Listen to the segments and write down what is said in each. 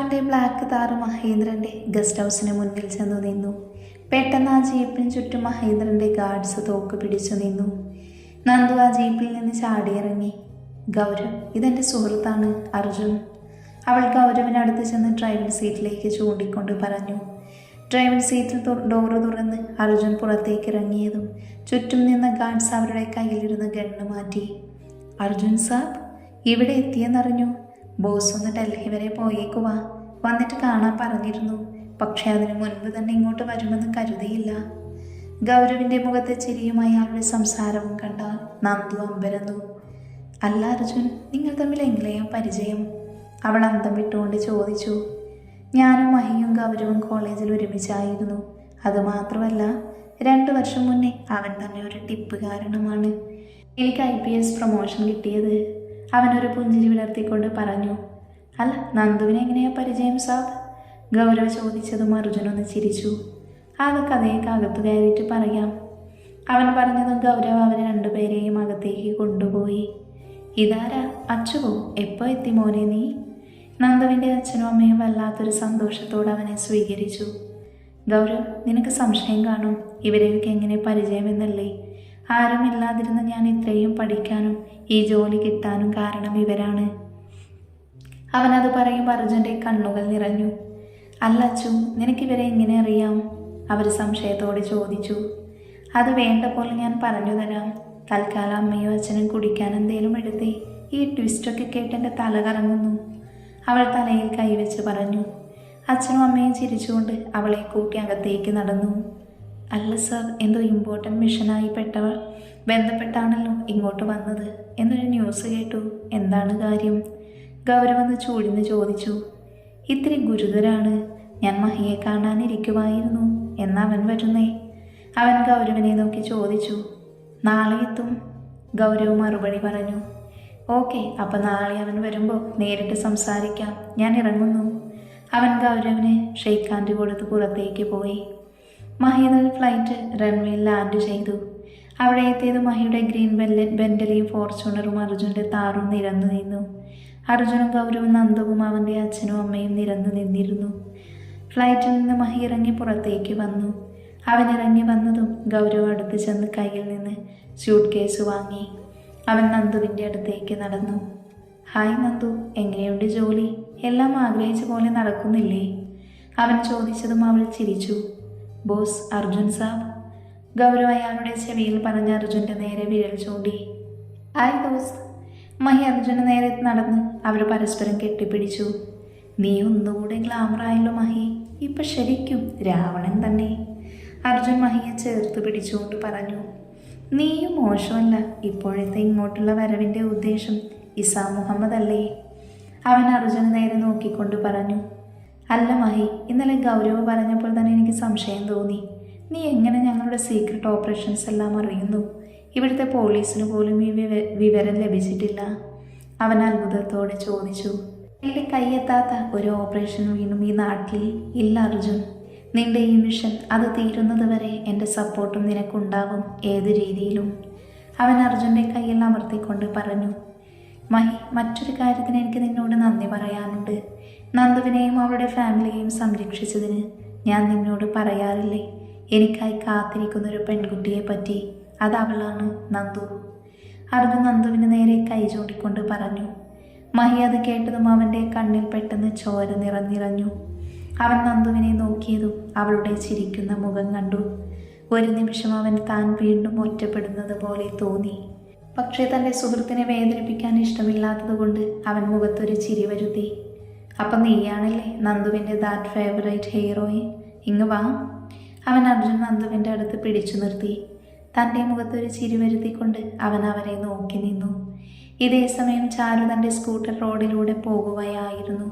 ചാരുവിൻ്റെ black താറ് മഹേന്ദ്രൻ്റെ guest ഹൗസിന് മുന്നിൽ ചെന്നു നിന്നു. പെട്ടെന്ന് ആ ജീപ്പിന് ചുറ്റും മഹേന്ദ്രൻ്റെ ഗാർഡ്സ് തോക്ക് പിടിച്ചു നിന്നു. നന്ദു ആ ജീപ്പിൽ നിന്ന് ചാടിയിറങ്ങി. ഗൗരവ്, ഇതെൻ്റെ സുഹൃത്താണ് അർജുൻ. അവൾ ഗൗരവിനടുത്ത് ചെന്ന് ഡ്രൈവർ സീറ്റിലേക്ക് ചൂണ്ടിക്കൊണ്ട് പറഞ്ഞു. ഡ്രൈവർ സീറ്റിൽ ഡോറ് തുറന്ന് അർജുൻ പുറത്തേക്ക് ഇറങ്ങിയതും ചുറ്റും നിന്ന ഗാർഡ്സ് അവരുടെ കയ്യിലിരുന്ന് ഗണ്ണ് മാറ്റി. അർജുൻ സാബ് ഇവിടെ എത്തിയെന്നറിഞ്ഞു. ബോസ് ഒന്ന് ഡൽഹി വരെ പോയേക്കുവാ, വന്നിട്ട് കാണാൻ പറഞ്ഞിരുന്നു. പക്ഷെ അതിനു മുൻപ് തന്നെ ഇങ്ങോട്ട് വരുമെന്ന് കരുതിയില്ല. ഗൗരവിൻ്റെ മുഖത്തെ ചിരിയുമായി അവളുടെ സംസാരവും കണ്ട നന്ദു അമ്പരന്നു. അല്ല അർജുൻ, നിങ്ങൾ തമ്മിൽ എങ്ങനെയാ പരിചയം? അവൾ അന്തം വിട്ടുകൊണ്ട് ചോദിച്ചു. ഞാനും മഹിയും ഗൗരവും കോളേജിൽ ഒരുമിച്ചായിരുന്നു. അതുമാത്രമല്ല, 2 വർഷം മുന്നേ അവൻ തന്നെ ഒരു ടിപ്പ് കാരണമാണ് എനിക്ക് IPS പ്രൊമോഷൻ കിട്ടിയത്. അവനൊരു പുഞ്ചിരി വിടർത്തിക്കൊണ്ട് പറഞ്ഞു. അല്ല, നന്ദുവിനെ എങ്ങനെയാ പരിചയം സാബ്? ഗൗരവ് ചോദിച്ചതും അർജുനൊന്ന് ചിരിച്ചു. അതൊക്കെ അതേക്ക് അകത്ത് കയറിയിട്ട് പറയാം. അവൻ പറഞ്ഞതും ഗൗരവ് അവരെ 2 പേരെയും അകത്തേക്ക് കൊണ്ടുപോയി. ഇതാരാ? അച്ചുവോ? എപ്പോൾ എത്തി മോനെ നീ? നന്ദുവിൻ്റെ അച്ഛനും അമ്മയും വല്ലാത്തൊരു സന്തോഷത്തോടെ അവനെ സ്വീകരിച്ചു. ഗൗരവ്, നിനക്ക് സംശയം കാണും, ഇവരെയൊക്കെ എങ്ങനെ പരിചയമെന്നല്ലേ? ആരുമില്ലാതിരുന്ന ഞാൻ ഇത്രയും പഠിക്കാനും ഈ ജോലി കിട്ടാനും കാരണം ഇവരാണ്. അവനത് പറയുമ്പോൾ അർജുൻ്റെ കണ്ണുകൾ നിറഞ്ഞു. അല്ല അച്ചു, നിനക്കിവരെ എങ്ങനെ അറിയാം? അവർ സംശയത്തോടെ ചോദിച്ചു. അത് വേണ്ട പോലെ ഞാൻ പറഞ്ഞു തരാം. തൽക്കാലം അമ്മയോ അച്ഛനും കുടിക്കാൻ എന്തേലും എടുത്തേ. ഈ ട്വിസ്റ്റൊക്കെ കേട്ട് എൻ്റെ തല കറങ്ങുന്നു. അവൾ തലയിൽ കൈവച്ച് പറഞ്ഞു. അച്ഛനും അമ്മയും ചിരിച്ചുകൊണ്ട് അവളെ കൂട്ടി അകത്തേക്ക് നടന്നു. അല്ല സർ, എന്തോ ഇമ്പോർട്ടൻ്റ് മിഷനായി ബന്ധപ്പെട്ടാണല്ലോ ഇങ്ങോട്ട് വന്നത് എന്നൊരു ന്യൂസ് കേട്ടു. എന്താണ് കാര്യം? ഗൗരവെന്ന് ചൂടിന്ന് ചോദിച്ചു. ഇത്തിരി ഗുരുതരാണ്. ഞാൻ മഹിയെ കാണാനിരിക്കുമായിരുന്നു. എന്നാ അവൻ വരുന്നേ? അവൻ ഗൗരവനെ നോക്കി ചോദിച്ചു. നാളെ എത്തും, ഗൗരവ് മറുപടി പറഞ്ഞു. ഓക്കെ, അപ്പം നാളെ അവൻ വരുമ്പോൾ നേരിട്ട് സംസാരിക്കാം. ഞാൻ ഇറങ്ങുന്നു. അവൻ ഗൗരവിന് ഷെയ്ക്ക് ഹാൻഡ് കൊടുത്ത് പുറത്തേക്ക് പോയി. മഹിയുടെ ഫ്ലൈറ്റ് റൺവേയിൽ ലാൻഡ് ചെയ്തു. അവിടെ എത്തിയത് മഹിയുടെ ഗ്രീൻ ബെൻഡലിയും ഫോർച്യൂണറും അർജുൻ്റെ താറും നിരന്നു നിന്നു. അർജുനും ഗൗരവും നന്ദുവും അവൻ്റെ അച്ഛനും അമ്മയും നിരന്നു നിന്നിരുന്നു. ഫ്ലൈറ്റിൽ നിന്ന് മഹി ഇറങ്ങി പുറത്തേക്ക് വന്നു. അവൻ ഇറങ്ങി വന്നതും ഗൗരവ് അടുത്ത് ചെന്ന് കയ്യിൽ നിന്ന് സ്യൂട്ട് കേസ് വാങ്ങി. അവൻ നന്ദുവിൻ്റെ അടുത്തേക്ക് നടന്നു. ഹായ് നന്ദു, എങ്ങനെയുണ്ട് ജോലി? എല്ലാം ആഗ്രഹിച്ച പോലെ നടക്കുന്നില്ലേ? അവൻ ചോദിച്ചതും അവൾ ചിരിച്ചു. ബോസ് അർജുൻ സാബ്, ഗൗരവ് അയാളുടെ ചെവിയിൽ പറഞ്ഞ അർജുൻ്റെ നേരെ വിരൽ ചൂണ്ടി. ഹായ് ദോസ്ത്. മഹി അർജുന് നേരെ നടന്ന് അവർ പരസ്പരം കെട്ടിപ്പിടിച്ചു. നീ ഒന്നുകൂടെ ഗ്ലാമറായല്ലോ മഹി, ഇപ്പം ശരിക്കും രാവണൻ തന്നെ. അർജുൻ മഹിയെ ചേർത്ത് പിടിച്ചുകൊണ്ട് പറഞ്ഞു. നീയും മോശമല്ല. ഇപ്പോഴത്തെ ഇങ്ങോട്ടുള്ള വരവിൻ്റെ ഉദ്ദേശം ഇസാ മുഹമ്മദ് അല്ലേ? അവൻ അർജുന് നേരെ നോക്കിക്കൊണ്ട് പറഞ്ഞു. അല്ല മഹി, ഇന്നലെ ഗൗരവ് പറഞ്ഞപ്പോൾ തന്നെ എനിക്ക് സംശയം തോന്നി. നീ എങ്ങനെ ഞങ്ങളുടെ സീക്രട്ട് ഓപ്പറേഷൻസ് എല്ലാം അറിയുന്നു? ഇവിടുത്തെ പോലീസിന് പോലും ഈ വിവരം ലഭിച്ചിട്ടില്ല. അവൻ അത്ഭുതത്തോടെ ചോദിച്ചു. എൻ്റെ കൈയെത്താത്ത ഒരു ഓപ്പറേഷൻ വീണ്ടും ഈ നാട്ടിൽ ഇല്ല അർജുൻ. നിന്റെ ഈ മിഷൻ അത് തീരുന്നത് വരെ എൻ്റെ സപ്പോർട്ടും നിനക്കുണ്ടാവും, ഏത് രീതിയിലും. അവൻ അർജുൻ്റെ കയ്യിൽ അമർത്തിക്കൊണ്ട് പറഞ്ഞു. മഹി, മറ്റൊരു കാര്യത്തിന് എനിക്ക് നിന്നോട് നന്ദി പറയാനുണ്ട്. നന്ദുവിനെയും അവളുടെ ഫാമിലിയെയും സംരക്ഷിച്ചതിന് ഞാൻ നിന്നോട് പറയാറില്ലേ, എനിക്കായി കാത്തിരിക്കുന്നൊരു പെൺകുട്ടിയെ പറ്റി? അത് അവളാണ്, നന്ദു. അർജുൻ നന്ദുവിന് നേരെ കൈ ചൂണ്ടിക്കൊണ്ട് പറഞ്ഞു. മഹി അത് കേട്ടതും അവൻ്റെ കണ്ണിൽ പെട്ടെന്ന് ചോര നിറഞ്ഞു. അവൻ നന്ദുവിനെ നോക്കിയതും അവളുടെ ചിരിക്കുന്ന മുഖം കണ്ടു. ഒരു നിമിഷം അവൻ താൻ വീണ്ടും ഒറ്റപ്പെടുന്നത് പോലെ തോന്നി. പക്ഷേ തൻ്റെ സുഹൃത്തിനെ വേദനിപ്പിക്കാൻ ഇഷ്ടമില്ലാത്തതുകൊണ്ട് അവൻ മുഖത്തൊരു ചിരി വരുത്തി. അപ്പം നീയാണല്ലേ നന്ദുവിൻ്റെ ദാറ്റ് ഫേവറേറ്റ് ഹീറോയിൻ? ഇങ്ങ് വാ. അവൻ അർജുൻ നന്ദുവിൻ്റെ അടുത്ത് പിടിച്ചു നിർത്തി. തൻ്റെ മുഖത്തൊരു ചിരി വരുത്തിക്കൊണ്ട് അവൻ അവരെ നോക്കി നിന്നു. ഇതേ സമയം ചാരു തൻ്റെ സ്കൂട്ടർ റോഡിലൂടെ പോകുകയായിരുന്നു.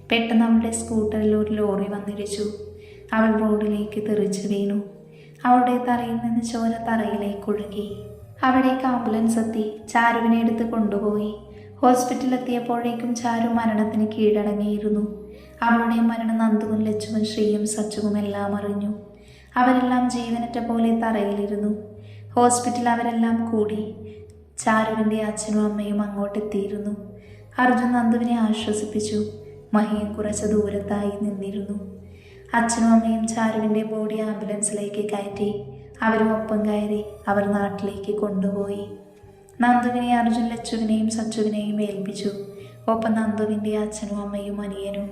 പെട്ടെന്ന് അവളുടെ സ്കൂട്ടറിൽ ഒരു ലോറി വന്നിടിച്ചു. അവൾ റോഡിലേക്ക് തെറിച്ചു വീണു. അവളുടെ തറയിൽ നിന്ന് ചോര തറയിലേക്ക് ഒഴുകി. അവിടേക്ക് ആംബുലൻസ് എത്തി ചാരുവിനെ എടുത്ത് കൊണ്ടുപോയി. ഹോസ്പിറ്റലിലെത്തിയപ്പോഴേക്കും ചാരു മരണത്തിന് കീഴടങ്ങിയിരുന്നു. അവളുടെ മരണം നന്ദുവും ലച്ചുവും ശ്രീയും സച്ചുവും എല്ലാം അറിഞ്ഞു. അവരെല്ലാം ജീവനറ്റ പോലെ തറയിലിരുന്നു. ഹോസ്പിറ്റൽ അവരെല്ലാം കൂടി. ചാരുവിൻ്റെ അച്ഛനും അമ്മയും അങ്ങോട്ടെത്തിയിരുന്നു. അർജുൻ നന്ദുവിനെ ആശ്വസിപ്പിച്ചു. മഹിയും കുറച്ച് ദൂരത്തായി നിന്നിരുന്നു. അച്ഛനും അമ്മയും ചാരുവിൻ്റെ ബോഡി ആംബുലൻസിലേക്ക് കയറ്റി. അവരും ഒപ്പം കയറി അവർ നാട്ടിലേക്ക് കൊണ്ടുപോയി. നന്ദുവിനെ അർജുൻ ലച്ചുവിനെയും സച്ചുവിനെയും ഏൽപ്പിച്ചു. ഒപ്പം നന്ദുവിൻ്റെ അച്ഛനും അമ്മയും അനിയനും.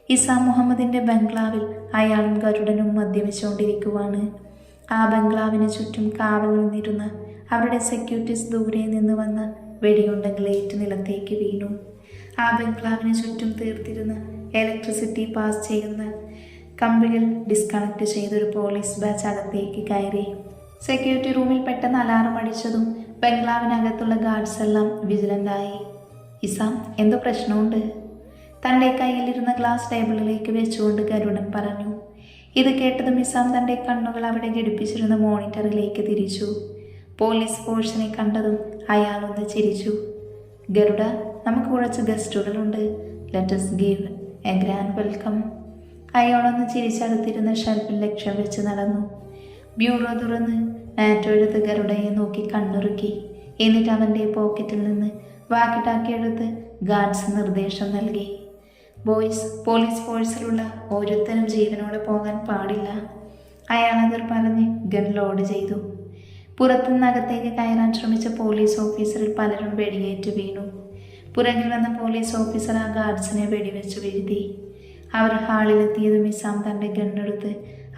ഇസാം മുഹമ്മദിൻ്റെ ബംഗ്ലാവിൽ അയാളും ഗരുഡനും മദ്യപിച്ചുകൊണ്ടിരിക്കുവാണ്. ആ ബംഗ്ലാവിന് ചുറ്റും കാവൽ നിന്നിരുന്ന അവരുടെ സെക്യൂരിറ്റീസ് ദൂരെ നിന്ന് വന്ന് വെടിയുണ്ടെങ്കിലേറ്റ് നിലത്തേക്ക് വീണു. ആ ബംഗ്ലാവിന് ചുറ്റും തീർത്തിരുന്ന ഇലക്ട്രിസിറ്റി പാസ് ചെയ്യുന്ന കമ്പികൾ ഡിസ്കണക്ട് ചെയ്തൊരു പോലീസ് ബാച്ച് അകത്തേക്ക് കയറി. സെക്യൂരിറ്റി റൂമിൽ പെട്ടെന്ന് അലാറം അടിച്ചതും ബംഗ്ലാവിനകത്തുള്ള ഗാർഡ്സ് എല്ലാം വിജിലൻ്റായി. ഇസാം, എന്തോ പ്രശ്നമുണ്ട്? തൻ്റെ കയ്യിലിരുന്ന ഗ്ലാസ് ടേബിളിലേക്ക് വെച്ചുകൊണ്ട് ഗരുഡൻ പറഞ്ഞു. ഇത് കേട്ടതും ഇസാം തൻ്റെ കണ്ണുകൾ അവിടെ ഘടിപ്പിച്ചിരുന്ന മോണിറ്ററിലേക്ക് തിരിച്ചു. പോലീസ് ഫോഴ്സിനെ കണ്ടതും അയാളൊന്ന് ചിരിച്ചു. ഗരുഡ, നമുക്ക് കുറച്ച് ഗസ്റ്റുകളുണ്ട്. Let's give a grand welcome. അയാളൊന്ന് ചിരിച്ചടുത്തിരുന്ന ഷെൽഫിൽ ലക്ഷ്യം വെച്ച് നടന്നു. ബ്യൂറോ തുറന്ന് നാറ്റോ എടുത്ത് ഗരുഡയെ നോക്കി കണ്ണുറുക്കി. എന്നിട്ട് അവൻ്റെ പോക്കറ്റിൽ നിന്ന് വാക്കിട്ടാക്കി എടുത്ത് ഗാർഡ്സ് നിർദ്ദേശം നൽകി. ബോയ്സ്, പോലീസ് ഫോഴ്സിലുള്ള ഓരോരുത്തരും ജീവനോടെ പോകാൻ പാടില്ല. അയാളതിൽ പറഞ്ഞ് ഗൺ ലോഡ് ചെയ്തു. പുറത്തുനിന്നകത്തേക്ക് കയറാൻ ശ്രമിച്ച പോലീസ് ഓഫീസറിൽ പലരും വെടിയേറ്റ് വീണു. പുറകിൽ വന്ന പോലീസ് ഓഫീസർ ആ ഗാർഡ്സിനെ വെടിവെച്ച് വീഴ്ത്തി. അവർ ഹാളിലെത്തിയതും ഇസാം തൻ്റെ ഗണ്ണെടുത്ത്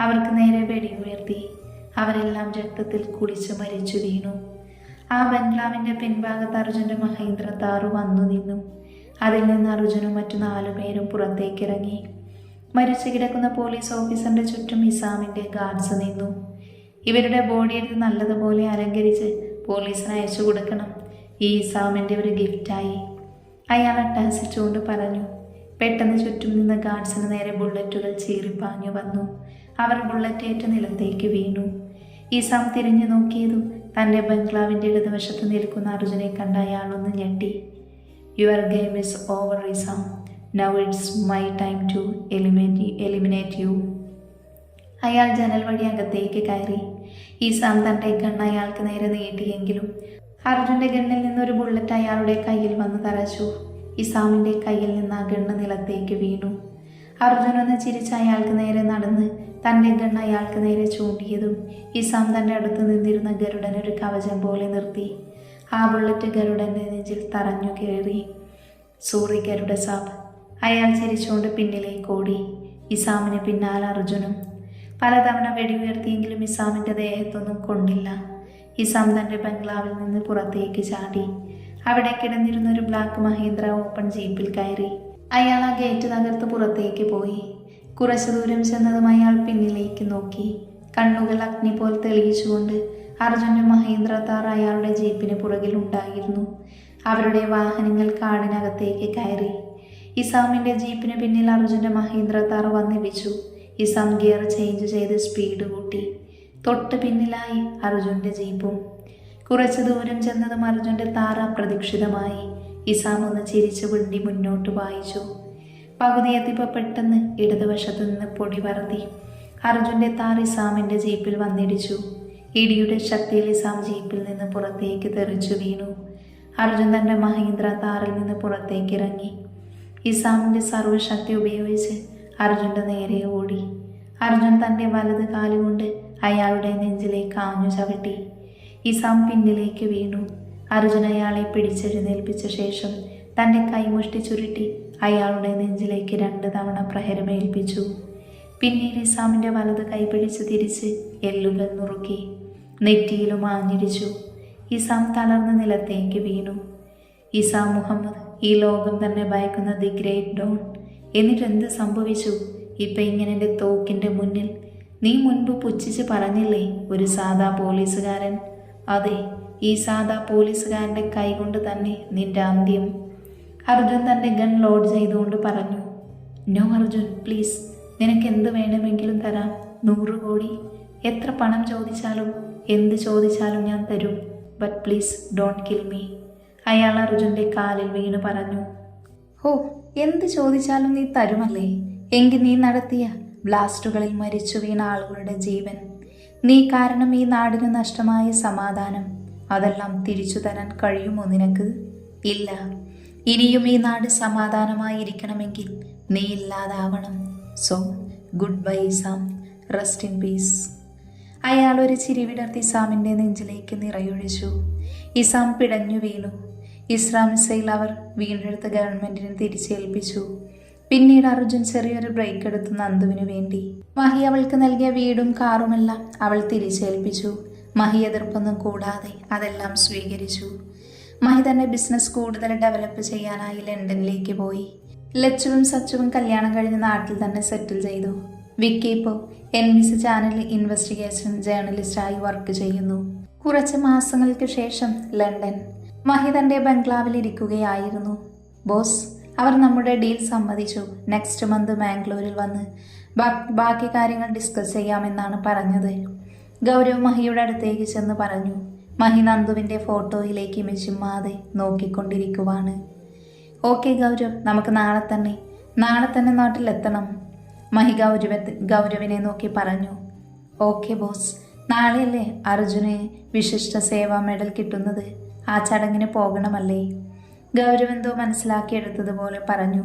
അവർക്ക് നേരെ വെടി ഉയർത്തി. അവരെല്ലാം രക്തത്തിൽ കുളിച്ച് മരിച്ചു വീണു. ആ ബംഗ്ലാവിൻ്റെ പിൻഭാഗത്ത് അർജുൻ്റെ മഹീന്ദ്ര താറു വന്നു നിന്നു. അതിൽ നിന്ന് അർജുനും മറ്റു 4 പേരും പുറത്തേക്കിറങ്ങി. മരിച്ചു കിടക്കുന്ന പോലീസ് ഓഫീസറിൻ്റെ ചുറ്റും ഇസാമിൻ്റെ ഗാർഡ്സ് നിന്നു. ഇവരുടെ ബോഡി എടുത്ത് നല്ലതുപോലെ അലങ്കരിച്ച് പോലീസിന് അയച്ചു കൊടുക്കണം. ഈ ഇസാമിൻ്റെ ഒരു ഗിഫ്റ്റായി, അയാൾ അട്ടാസിച്ചുകൊണ്ട് പറഞ്ഞു. പെട്ടെന്ന് ചുറ്റും നിന്ന ഗാർഡ്സിന് നേരെ ബുള്ളറ്റുകൾ ചീറിപ്പാഞ്ഞു വന്നു. അവർ ബുള്ളറ്റേറ്റ് നിലത്തേക്ക് വീണു. ഇസാം തിരിഞ്ഞു നോക്കിയതും തൻ്റെ ബംഗ്ലാവിൻ്റെ ഇടതുവശത്ത് നിൽക്കുന്ന അർജുനെ കണ്ട അയാളൊന്ന് ഞെട്ടി. Your game is over Isam. Now it's my time to eliminate you. അയാൾ ജനൽ വഴി അകത്തേക്ക് കയറി. ഇസാം തൻ്റെ ഗൺ അയാൾക്ക് നേരെ നീട്ടിയെങ്കിലും അർജുൻ്റെ ഗണ്ണിൽ നിന്നൊരു ബുള്ളറ്റ് അയാളുടെ കയ്യിൽ വന്ന് തറച്ചു. ഇസാമിൻ്റെ കയ്യിൽ നിന്ന് ആ ഗണ്ണ് നിലത്തേക്ക് വീണു. അർജുനൊന്ന് ചിരിച്ച് അയാൾക്ക് നേരെ നടന്ന് തൻ്റെ ഗണ്ണ് അയാൾക്ക് നേരെ ചൂണ്ടിയതും ഇസാം തൻ്റെ അടുത്ത് നിന്നിരുന്ന ഗരുഡൻ ഒരു കവചം പോലെ നിർത്തി. ആ ബുള്ളറ്റ് ഗരുഡൻ്റെ നെഞ്ചിൽ തറഞ്ഞു കയറി. സോറി ഗരുഡ സാബ്. അയാൾ ചിരിച്ചുകൊണ്ട് പിന്നിലേക്ക് ഓടി. ഇസാമിന് പിന്നാലെ അർജുനും. പലതവണ വെടിയുയർത്തിയെങ്കിലും ഇസാമിൻ്റെ ദേഹത്തൊന്നും കൊണ്ടില്ല. ഇസാം തൻ്റെ ബംഗ്ലാവിൽ നിന്ന് പുറത്തേക്ക് ചാടി. അവിടെ കിടന്നിരുന്ന ഒരു ബ്ലാക്ക് മഹീന്ദ്ര ഓപ്പൺ ജീപ്പിൽ കയറി. അയാൾ ആ ഗേറ്റ് തകർത്ത് പുറത്തേക്ക് പോയി. കുറച്ചു ദൂരം ചെന്നതും അയാൾ പിന്നിലേക്ക് നോക്കി. കണ്ണുകൾ അഗ്നി പോലെ തെളിയിച്ചുകൊണ്ട് അർജുൻ്റെ മഹീന്ദ്ര താർ അയാളുടെ ജീപ്പിന് പുറകിൽ ഉണ്ടായിരുന്നു. അവരുടെ വാഹനങ്ങൾ കാടിനകത്തേക്ക് കയറി. ഇസാമിൻ്റെ ജീപ്പിന് പിന്നിൽ അർജുൻ്റെ മഹീന്ദ്ര താർ വന്നിടിച്ചു. ഇസാം ഗിയർ ചേഞ്ച് ചെയ്ത് സ്പീഡ് കൂട്ടി. തൊട്ട് പിന്നിലായി അർജുൻ്റെ ജീപ്പും. കുറച്ചു ദൂരം ചെന്നതും അർജുൻ്റെ താർ അപ്രതീക്ഷിതമായി. ഇസാം ഒന്ന് ചിരിച്ചു വണ്ടി മുന്നോട്ട് വായിച്ചു. പകുതി എത്തിയപ്പോൾ പെട്ടെന്ന് ഇടതുവശത്ത് നിന്ന് പൊടി പറത്തി. അർജുൻ്റെ താർ ഇസാമിൻ്റെ ജീപ്പിൽ വന്നിടിച്ചു. ഇടിയുടെ ശക്തിയിൽ ഇസാം ജീപ്പിൽ നിന്ന് പുറത്തേക്ക് തെറിച്ചു വീണു. അർജുൻ തൻ്റെ മഹീന്ദ്ര താറിൽ നിന്ന് പുറത്തേക്ക് ഇറങ്ങി. ഇസാമിൻ്റെ സർവ്വശക്തി ഉപയോഗിച്ച് അർജുൻ്റെ നേരെ ഓടി. അർജുൻ തൻ്റെ വലത് കാലുകൊണ്ട് അയാളുടെ നെഞ്ചിലേക്ക് ആഞ്ഞു ചവിട്ടി. ഇസാം പിന്നിലേക്ക് വീണു. അർജുൻ അയാളെ പിടിച്ചെഴുന്നേൽപ്പിച്ച ശേഷം തൻ്റെ കൈമുഷ്ടി ചുരുട്ടി അയാളുടെ നെഞ്ചിലേക്ക് 2 തവണ പ്രഹരമേൽപ്പിച്ചു. പിന്നീട് ഇസാമിൻ്റെ വലത് കൈ പിടിച്ച് തിരിച്ച് എല്ലുകൾ നുറുക്കി. നെറ്റിയിലും ആഞ്ഞിടിച്ചു. ഇസാം തളർന്ന് നിലത്തേക്ക് വീണു. ഇസാം മുഹമ്മദ്, ഈ ലോകം തന്നെ ഭയക്കുന്ന ദി ഗ്രേറ്റ് ഡോൺ. എന്നിട്ട് എന്ത് സംഭവിച്ചു? ഇപ്പം ഇങ്ങനെ എൻ്റെ തോക്കിൻ്റെ മുന്നിൽ. നീ മുൻപ് പുച്ഛിച്ച് പറഞ്ഞില്ലേ ഒരു സാധാ പോലീസുകാരൻ? അതെ, ഈ സാധാ പോലീസുകാരൻ്റെ കൈകൊണ്ട് തന്നെ നിന്റെ അന്ത്യം. അർജുൻ തൻ്റെ ഗൺ ലോഡ് ചെയ്തുകൊണ്ട് പറഞ്ഞു. No Arjun, please. നിനക്ക് എന്ത് വേണമെങ്കിലും തരാം. 100 കോടി. എത്ര പണം ചോദിച്ചാലും എന്ത് ചോദിച്ചാലും ഞാൻ തരും. But please don't kill me. അയാൾ അർജുൻ്റെ കാലിൽ വീണ് പറഞ്ഞു. ഓ, എന്ത് ചോദിച്ചാലും നീ തരുമല്ലേ? എങ്കിൽ നീ നടത്തിയ ബ്ലാസ്റ്റുകളിൽ മരിച്ചു വീണ ആളുകളുടെ ജീവൻ, നീ കാരണം ഈ നാടിന് നഷ്ടമായ സമാധാനം, അതെല്ലാം തിരിച്ചു തരാൻ കഴിയുമോ നിനക്ക്? ഇല്ല. ഇനിയും ഈ നാട് സമാധാനമായിരിക്കണമെങ്കിൽ നീ ഇല്ലാതാവണം. So good bye Isam, rest in peace. അയാൾ ഒരു ചിരി വിടർത്തി ഇസാമിൻ്റെ നെഞ്ചിലേക്ക് നിറയൊഴിച്ചു. ഇസാം പിടഞ്ഞു വീണു. ഇസ്രാ മിസൈൽ അവർ വീണ്ടെടുത്ത് ഗവൺമെന്റിന് തിരിച്ചേൽപ്പിച്ചു. പിന്നീട് അർജുൻ ചെറിയൊരു ബ്രേക്ക് എടുത്തു നന്ദുവിന് വേണ്ടി. മഹി അവൾക്ക് നൽകിയ വീടും കാറുമെല്ലാം അവൾ തിരിച്ചേൽപ്പിച്ചു. മഹി എതിർപ്പൊന്നും കൂടാതെ അതെല്ലാം സ്വീകരിച്ചു. മഹി തന്റെ ബിസിനസ് കൂടുതൽ ഡെവലപ്പ് ചെയ്യാനായി ലണ്ടനിലേക്ക് പോയി. ലച്ചുവും സച്ചുവും കല്യാണം കഴിഞ്ഞ് നാട്ടിൽ തന്നെ സെറ്റിൽ ചെയ്തു. വിക്കി ഇപ്പോൾ NBC ചാനലിൽ ഇൻവെസ്റ്റിഗേഷൻ ജേർണലിസ്റ്റായി വർക്ക് ചെയ്യുന്നു. കുറച്ച് മാസങ്ങൾക്ക് ശേഷം ലണ്ടൻ. മഹി തന്റെ ബംഗ്ലാവിൽ ഇരിക്കുകയായിരുന്നു. ബോസ്, അവർ നമ്മുടെ ഡീൽ സമ്മതിച്ചു. നെക്സ്റ്റ് മന്ത് മാംഗ്ലൂരിൽ വന്ന് ബാക്കി കാര്യങ്ങൾ ഡിസ്കസ് ചെയ്യാമെന്നാണ് പറഞ്ഞത്. ഗൗരവ് മഹിയുടെ അടുത്തേക്ക് ചെന്ന് പറഞ്ഞു. മഹി നന്ദുവിൻ്റെ ഫോട്ടോയിലേക്ക് മിച്ചുമാതെ നോക്കിക്കൊണ്ടിരിക്കുവാണ്. ഓക്കെ ഗൗരവ്, നമുക്ക് നാളെ തന്നെ നാട്ടിലെത്തണം. മഹി ഗൗരവിനെ നോക്കി പറഞ്ഞു. ഓക്കെ ബോസ്, നാളെയല്ലേ അർജുന് വിശിഷ്ട സേവാ മെഡൽ കിട്ടുന്നത്? ആ ചടങ്ങിന് പോകണമല്ലേ? ഗൗരവ് എന്തോ മനസ്സിലാക്കിയെടുത്തതുപോലെ പറഞ്ഞു.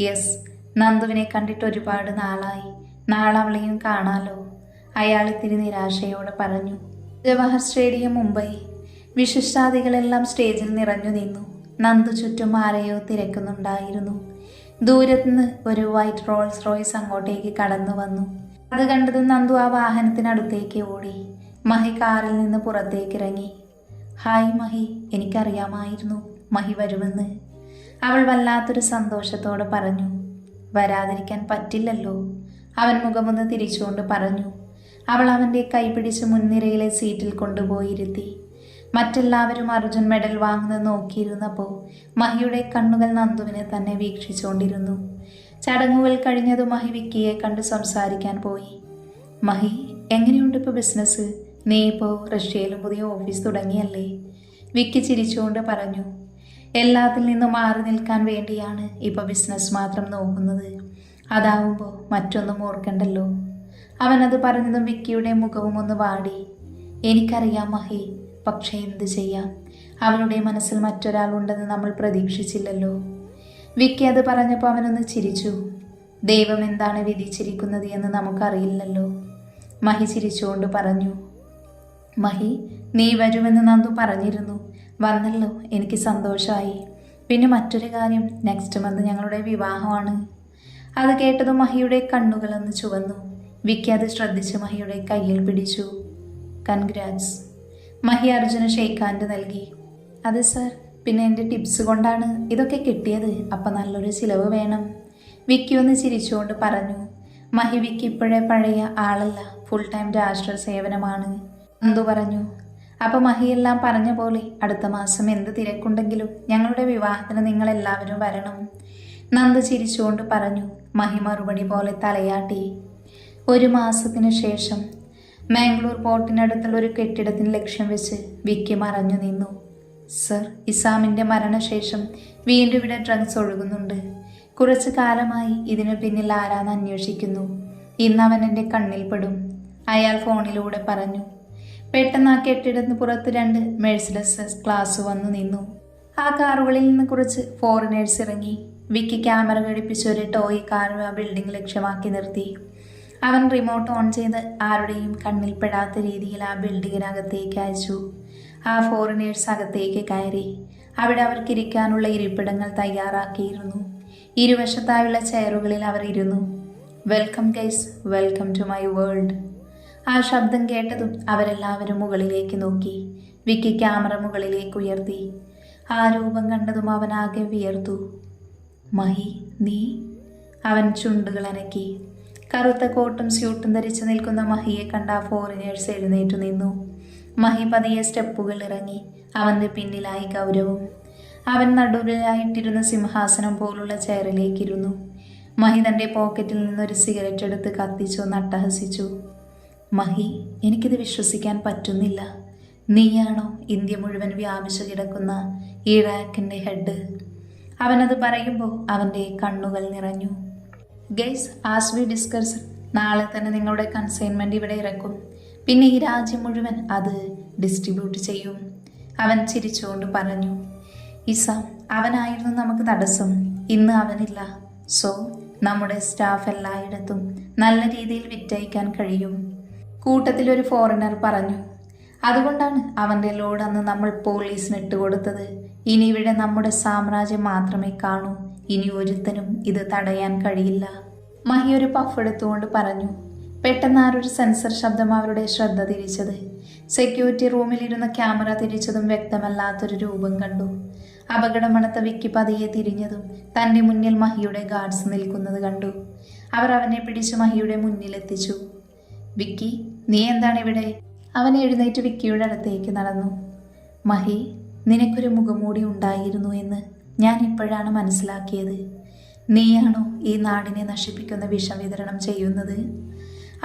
യെസ്, നന്ദുവിനെ കണ്ടിട്ട് ഒരുപാട് നാളായി. നാളെ അവളെയും കാണാലോ. അയാൾ ഇത്തിരി നിരാശയോടെ പറഞ്ഞു. ജവഹർ സ്റ്റേഡിയം, മുംബൈ. വിശിഷ്ടാതികളെല്ലാം സ്റ്റേജിൽ നിറഞ്ഞു നിന്നു. നന്ദു ചുറ്റും ആരെയോ തിരക്കുന്നുണ്ടായിരുന്നു. ദൂരത്തുനിന്ന് ഒരു വൈറ്റ് റോൾസ് റോയ്സ് അങ്ങോട്ടേക്ക് കടന്നു വന്നു. അത് കണ്ടതും നന്ദു ആ വാഹനത്തിനടുത്തേക്ക് ഓടി. മഹി കാറിൽ നിന്ന് പുറത്തേക്കിറങ്ങി. ഹായ് മഹി, എനിക്കറിയാമായിരുന്നു മഹി വരുമെന്ന്. അവൾ വല്ലാത്തൊരു സന്തോഷത്തോടെ പറഞ്ഞു. വരാതിരിക്കാൻ പറ്റില്ലല്ലോ, അവൻ മുഖമൊന്ന് തിരിച്ചുകൊണ്ട് പറഞ്ഞു. അവൾ അവൻ്റെ കൈപിടിച്ച് മുൻനിരയിലെ സീറ്റിൽ കൊണ്ടുപോയിരുത്തി. മറ്റെല്ലാവരും അർജുൻ മെഡൽ വാങ്ങുന്നത് നോക്കിയിരുന്നപ്പോൾ മഹിയുടെ കണ്ണുകൾ നന്ദുവിനെ തന്നെ വീക്ഷിച്ചുകൊണ്ടിരുന്നു. ചടങ്ങുകൾ കഴിഞ്ഞതും മഹി വിക്കിയെ കണ്ട് സംസാരിക്കാൻ പോയി. മഹി, എങ്ങനെയുണ്ട് ഇപ്പോൾ ബിസിനസ്? നീ ഇപ്പോൾ റഷ്യയിലും പുതിയ ഓഫീസ് തുടങ്ങിയല്ലേ? വിക്കി ചിരിച്ചുകൊണ്ട് പറഞ്ഞു. എല്ലാത്തിൽ നിന്നും മാറി നിൽക്കാൻ വേണ്ടിയാണ് ഇപ്പോൾ ബിസിനസ് മാത്രം നോക്കുന്നത്. അതാവുമ്പോൾ മറ്റൊന്നും ഓർക്കണ്ടല്ലോ. അവനത് പറഞ്ഞതും വിക്കിയുടെ മുഖവും ഒന്ന് വാടി. എനിക്കറിയാം മഹി, പക്ഷേ എന്ത് ചെയ്യാം? അവളുടെ മനസ്സിൽ മറ്റൊരാളുണ്ടെന്ന് നമ്മൾ പ്രതീക്ഷിച്ചില്ലല്ലോ. വിക്കി അത് പറഞ്ഞപ്പോൾ അവനൊന്ന് ചിരിച്ചു. ദൈവം എന്താണ് വിധിച്ചിരിക്കുന്നത് എന്ന് നമുക്കറിയില്ലല്ലോ. മഹി ചിരിച്ചുകൊണ്ട് പറഞ്ഞു. മഹി, നീ വരുമെന്ന് നന്ദു പറഞ്ഞിരുന്നു. വന്നല്ലോ, എനിക്ക് സന്തോഷമായി. പിന്നെ മറ്റൊരു കാര്യം, നെക്സ്റ്റ് മന്ത് ഞങ്ങളുടെ വിവാഹമാണ്. അത് കേട്ടതും മഹിയുടെ കണ്ണുകളൊന്ന് ചുവന്നു. വിക്കി അത് ശ്രദ്ധിച്ച് മഹിയുടെ കയ്യിൽ പിടിച്ചു. കൺഗ്രാറ്റ്സ്. മഹി അർജുന് ഷേക്ക് ഹാൻഡ് നൽകി. അതെ സർ, പിന്നെ എൻ്റെ ടിപ്സ് കൊണ്ടാണ് ഇതൊക്കെ കിട്ടിയത്. അപ്പം നല്ലൊരു ചിലവ് വേണം. വിക്കി ഒന്ന് ചിരിച്ചുകൊണ്ട് പറഞ്ഞു. മഹി, വിക്കി ഇപ്പോഴേ പഴയ ആളല്ല, ഫുൾ ടൈം രാഷ്ട്ര സേവനമാണ്. നന്ദു പറഞ്ഞു. അപ്പം മഹിയെല്ലാം പറഞ്ഞ പോലെ അടുത്ത മാസം എന്ത് തിരക്കുണ്ടെങ്കിലും ഞങ്ങളുടെ വിവാഹത്തിന് നിങ്ങളെല്ലാവരും വരണം. നന്ദു ചിരിച്ചുകൊണ്ട് പറഞ്ഞു. മഹി മറുപടി പോലെ തലയാട്ടി. ഒരു മാസത്തിന് ശേഷം മാംഗ്ലൂർ പോർട്ടിനടുത്തുള്ള ഒരു കെട്ടിടത്തിന് ലക്ഷ്യം വെച്ച് വിക്കി മറഞ്ഞു നിന്നു. സർ, ഇസാമിൻ്റെ മരണശേഷം വീണ്ടും ഇവിടെ ഡ്രഗ്സ് ഒഴുകുന്നുണ്ട്. കുറച്ചു കാലമായി ഇതിനു പിന്നിൽ ആരാന്ന് അന്വേഷിക്കുന്നു. ഇന്ന് അവൻ എൻ്റെ കണ്ണിൽപ്പെടും, അയാൾ ഫോണിലൂടെ പറഞ്ഞു. പെട്ടെന്ന് ആ കെട്ടിടത്തിന് പുറത്ത് 2 മെഴ്സിഡസ് ക്ലാസ് വന്നു നിന്നു. ആ കാറുകളിൽ നിന്ന് കുറച്ച് ഫോറിനേഴ്സ് ഇറങ്ങി. വിക്കി ക്യാമറ ഘടിപ്പിച്ച് ഒരു ടോയ് കാർ ആ ബിൽഡിംഗ് ലക്ഷ്യമാക്കി നിർത്തി. അവൻ റിമോട്ട് ഓൺ ചെയ്ത് ആരുടെയും കണ്ണിൽപ്പെടാത്ത രീതിയിൽ ആ ബിൽഡിങ്ങിനകത്തേക്ക് അയച്ചു. ആ ഫോറിനേഴ്സ് അകത്തേക്ക് കയറി. അവിടെ അവർക്കിരിക്കാനുള്ള ഇരിപ്പിടങ്ങൾ തയ്യാറാക്കിയിരുന്നു. ഇരുവശത്തായുള്ള ചെയറുകളിൽ അവർ ഇരുന്നു. Welcome guys, welcome to my world. ആ ശബ്ദം കേട്ടതും അവരെല്ലാവരും മുകളിലേക്ക് നോക്കി. വിക്കി ക്യാമറ മുകളിലേക്ക് ഉയർത്തി. ആ രൂപം കണ്ടതും അവനാകെ വിയർത്തു. മഹി, നീ? അവൻ ചുണ്ടുകൾ അനക്കി. കറുത്ത കോട്ടും സ്യൂട്ടും ധരിച്ചു നിൽക്കുന്ന മഹിയെ കണ്ട ആ ഫോറിനേഴ്സ് എഴുന്നേറ്റു നിന്നു. മഹി പതിയെ സ്റ്റെപ്പുകൾ ഇറങ്ങി. അവൻ്റെ പിന്നിലായി ഗൗരവും. അവൻ നടുവിലായിട്ടിരുന്ന സിംഹാസനം പോലുള്ള ചെയറിലേക്കിരുന്നു. മഹി തൻ്റെ പോക്കറ്റിൽ നിന്നൊരു സിഗരറ്റ് എടുത്ത് കത്തിച്ചു നട്ടഹസിച്ചു. മഹി, എനിക്കിത് വിശ്വസിക്കാൻ പറ്റുന്നില്ല. നീയാണോ ഇന്ത്യ മുഴുവൻ വ്യാപിച്ചു കിടക്കുന്ന ഇറാഖിൻ്റെ ഹെഡ്? അവനത് പറയുമ്പോൾ അവൻ്റെ കണ്ണുകൾ നിറഞ്ഞു. ഗൈസ്, ആസ് വി ഡിസ്കസ്, നാളെ തന്നെ നിങ്ങളുടെ കൺസൈൻമെൻറ്റ് ഇവിടെ ഇറക്കും. പിന്നെ ഈ രാജ്യം മുഴുവൻ അത് ഡിസ്ട്രിബ്യൂട്ട് ചെയ്യും. അവൻ ചിരിച്ചുകൊണ്ട് പറഞ്ഞു. ഇസ, അവനായിരുന്നു നമുക്ക് തടസ്സം. ഇന്ന് അവനില്ല. സോ നമ്മുടെ സ്റ്റാഫ് എല്ലായിടത്തും നല്ല രീതിയിൽ വിറ്റഴിക്കാൻ കഴിയും. കൂട്ടത്തിലൊരു ഫോറിനർ പറഞ്ഞു. അതുകൊണ്ടാണ് അവൻ്റെ ലോഡ് അന്ന് നമ്മൾ പോലീസിന് ഇട്ടുകൊടുത്തത്. ഇനി ഇവിടെ നമ്മുടെ സാമ്രാജ്യം മാത്രമേ കാണൂ. ഇനി ഒരുത്തനും ഇത് തടയാൻ കഴിയില്ല. മഹി ഒരു പഫ് എടുത്തുകൊണ്ട് പറഞ്ഞു. പെട്ടെന്ന് ആരൊരു സെൻസർ ശബ്ദം അവരുടെ ശ്രദ്ധ തിരിച്ചത്. സെക്യൂരിറ്റി റൂമിലിരുന്ന ക്യാമറ തിരിച്ചതും വ്യക്തമല്ലാത്തൊരു രൂപം കണ്ടു. അപകടമണത്ത വിക്കി പതിയെ തിരിഞ്ഞതും തൻ്റെ മുന്നിൽ മഹിയുടെ ഗാർഡ്സ് നിൽക്കുന്നത് കണ്ടു. അവർ അവനെ പിടിച്ച് മഹിയുടെ മുന്നിലെത്തിച്ചു. വിക്കി, നീ എന്താണ് ഇവിടെ? അവൻ എഴുന്നേറ്റ് വിക്കിയുടെ അടുത്തേക്ക് നടന്നു. മഹി, നിനക്കൊരു മുഖംമൂടി ഉണ്ടായിരുന്നു എന്ന് ഞാൻ ഇപ്പോഴാണ് മനസ്സിലാക്കിയത്. നീയാണോ ഈ നാടിനെ നശിപ്പിക്കുന്ന വിഷം വിതരണം ചെയ്യുന്നത്?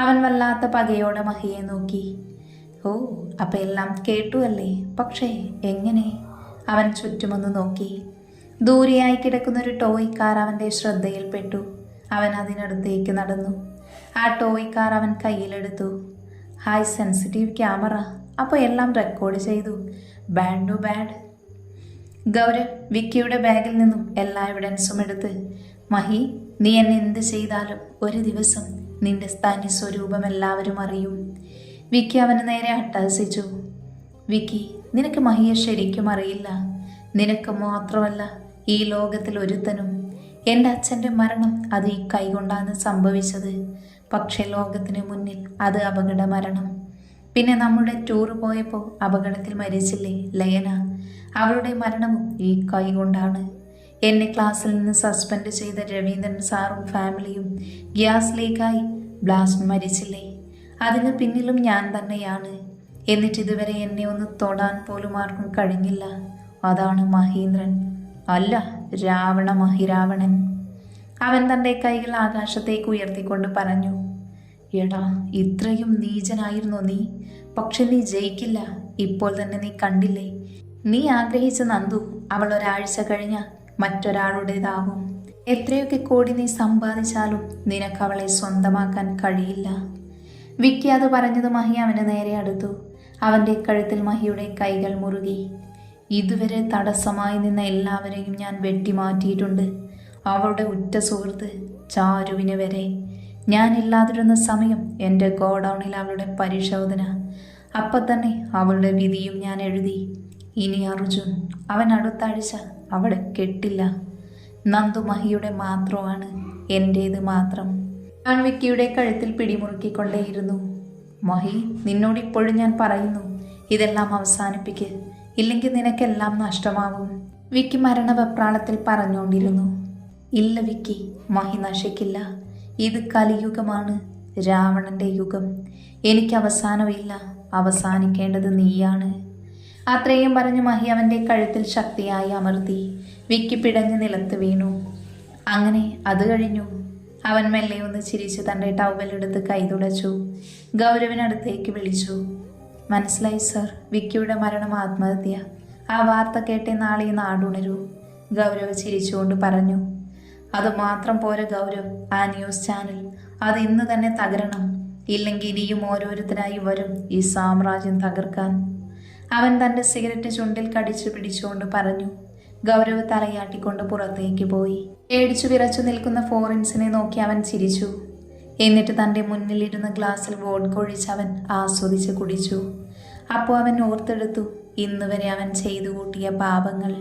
അവൻ വല്ലാത്ത പകയോടെ മഹിയെ നോക്കി. ഓ, അപ്പം എല്ലാം കേട്ടു അല്ലേ? പക്ഷേ എങ്ങനെ? അവൻ ചുറ്റുമൊന്ന് നോക്കി. ദൂരെയായി കിടക്കുന്നൊരു ടോയ് കാർ അവൻ്റെ ശ്രദ്ധയിൽപ്പെട്ടു. അവൻ അതിനടുത്തേക്ക് നടന്നു. ആ ടോയ് കാർ അവൻ കയ്യിലെടുത്തു. ഹായ് സെൻസിറ്റീവ് ക്യാമറ, അപ്പോൾ എല്ലാം റെക്കോർഡ് ചെയ്തു. Bad to bad. ഗൗരവ് വിക്കിയുടെ ബാഗിൽ നിന്നും എല്ലാ എവിഡൻസും എടുത്ത്. മഹി, നീ എന്നെ എന്ത് ചെയ്താലും ഒരു ദിവസം നിന്റെ തനി സ്വരൂപം എല്ലാവരും അറിയും. വിക്കി അവന് നേരെ അട്ടഹസിച്ചു. വിക്കി, നിനക്ക് മഹിയെ ശരിക്കും അറിയില്ല. നിനക്ക് മാത്രമല്ല, ഈ ലോകത്തിൽ ഒരുത്തനും. എൻ്റെ അച്ഛൻ്റെ മരണം അത് ഈ കൈകൊണ്ടാണ് സംഭവിച്ചത്. പക്ഷേ ലോകത്തിന് മുന്നിൽ അത് അപകട മരണം. പിന്നെ നമ്മുടെ ടൂർ പോയപ്പോൾ അപകടത്തിൽ മരിച്ചില്ലേ ലയന? അവളുടെ മരണവും ഈ കൈകൊണ്ടാണ്. എന്നെ ക്ലാസ്സിൽ നിന്ന് സസ്പെൻഡ് ചെയ്ത രവീന്ദ്രൻ സാറും ഫാമിലിയും ഗ്യാസ് ലീക്കായി ബ്ലാസ്റ്റ് മരിച്ചില്ലേ? അതിന് പിന്നിലും ഞാൻ തന്നെയാണ്. എന്നിട്ട് ഇതുവരെ എന്നെ ഒന്ന് തൊടാൻ പോലും ആർക്കും കഴിഞ്ഞില്ല. അതാണ് മഹീന്ദ്രൻ, അല്ല മഹിരാവണൻ. അവൻ തൻ്റെ കൈകൾ ആകാശത്തേക്ക് ഉയർത്തിക്കൊണ്ട് പറഞ്ഞു. എടാ, ഇത്രയും നീചനായിരുന്നു നീ. പക്ഷെ നീ ജയിക്കില്ല. ഇപ്പോൾ തന്നെ നീ കണ്ടില്ലേ? നീ ആഗ്രഹിച്ച നന്ദു അവൾ ഒരാഴ്ച കഴിഞ്ഞ മറ്റൊരാളുടേതാവും. എത്രയൊക്കെ കോടി നീ സമ്പാദിച്ചാലും നിനക്ക് അവളെ സ്വന്തമാക്കാൻ കഴിയില്ല. വിക്കി അത് പറഞ്ഞത് മഹി അവന് നേരെ അടുത്തു. അവൻ്റെ കഴുത്തിൽ മഹിയുടെ കൈകൾ മുറുകി. ഇതുവരെ തടസ്സമായി നിന്ന എല്ലാവരെയും ഞാൻ വെട്ടിമാറ്റിയിട്ടുണ്ട്. അവളുടെ ഉറ്റ സുഹൃത്ത് ചാരുവിന് വരെ. ഞാനില്ലാതിരുന്ന സമയം എൻ്റെ ഗോഡൗണിൽ അവളുടെ പരിശോധന. അപ്പം തന്നെ അവളുടെ വിധിയും ഞാൻ എഴുതി. ഇനി അർജുൻ, അവൻ അടുത്ത ആഴ്ച അവളെ കെട്ടില്ല. നന്ദു മഹിയുടെ മാത്രമാണ്, എൻ്റേത് മാത്രം. ഞാൻ വിക്കിയുടെ കഴുത്തിൽ പിടിമുറുക്കിക്കൊണ്ടേയിരുന്നു. മഹി, നിന്നോടിപ്പോഴും ഞാൻ പറയുന്നു, ഇതെല്ലാം അവസാനിപ്പിക്ക്. ഇല്ലെങ്കിൽ നിനക്കെല്ലാം നഷ്ടമാവും. വിക്കി മരണവെപ്രാളത്തിൽ പറഞ്ഞുകൊണ്ടിരുന്നു. ഇല്ല വിക്കി, മഹി നശിക്കില്ല. ഇത് കലിയുഗമാണ്, രാവണൻ്റെ യുഗം. എനിക്ക് അവസാനമില്ല. അവസാനിക്കേണ്ടത് നീയാണ്. അത്രയും പറഞ്ഞ് മഹി അവൻ്റെ കഴുത്തിൽ ശക്തിയായി അമർത്തി. വിക്കി പിടഞ്ഞ് നിലത്ത് വീണു. അങ്ങനെ അത് കഴിഞ്ഞു. അവൻ മെല്ലെ ഒന്ന് ചിരിച്ച് തൻ്റെ ടവലെടുത്ത് കൈ തുടച്ചു. ഗൗരവിനടുത്തേക്ക് വിളിച്ചു. മനസ്സിലായി സർ, വിക്കിയുടെ മരണം ആത്മഹത്യ. ആ വാർത്ത കേട്ടേ നാളെ ഈ നാടുണരൂ. ഗൗരവ് ചിരിച്ചുകൊണ്ട് പറഞ്ഞു. അതുമാത്രം പോരെ ഗൗരവ്, ആ ന്യൂസ് ചാനൽ അത് ഇന്ന് തന്നെ തകരണം. ഇല്ലെങ്കിൽ ഇനിയും ഓരോരുത്തരായി വരും ഈ സാമ്രാജ്യം തകർക്കാൻ. അവൻ തൻ്റെ സിഗരറ്റ് ചുണ്ടിൽ കടിച്ചു പിടിച്ചുകൊണ്ട് പറഞ്ഞു. ഗൗരവ് തലയാട്ടിക്കൊണ്ട് പുറത്തേക്ക് പോയി. പേടിച്ചു വിറച്ചു നിൽക്കുന്ന ഫോറിൻസിനെ നോക്കി അവൻ ചിരിച്ചു. എന്നിട്ട് തൻ്റെ മുന്നിലിരുന്ന ഗ്ലാസ്സിൽ വോഡ്ക ഒഴിച്ച് അവൻ ആസ്വദിച്ച് കുടിച്ചു. അപ്പോൾ അവൻ ഓർത്തെടുത്തു ഇന്നുവരെ അവൻ ചെയ്തു കൂട്ടിയ പാപങ്ങൾ.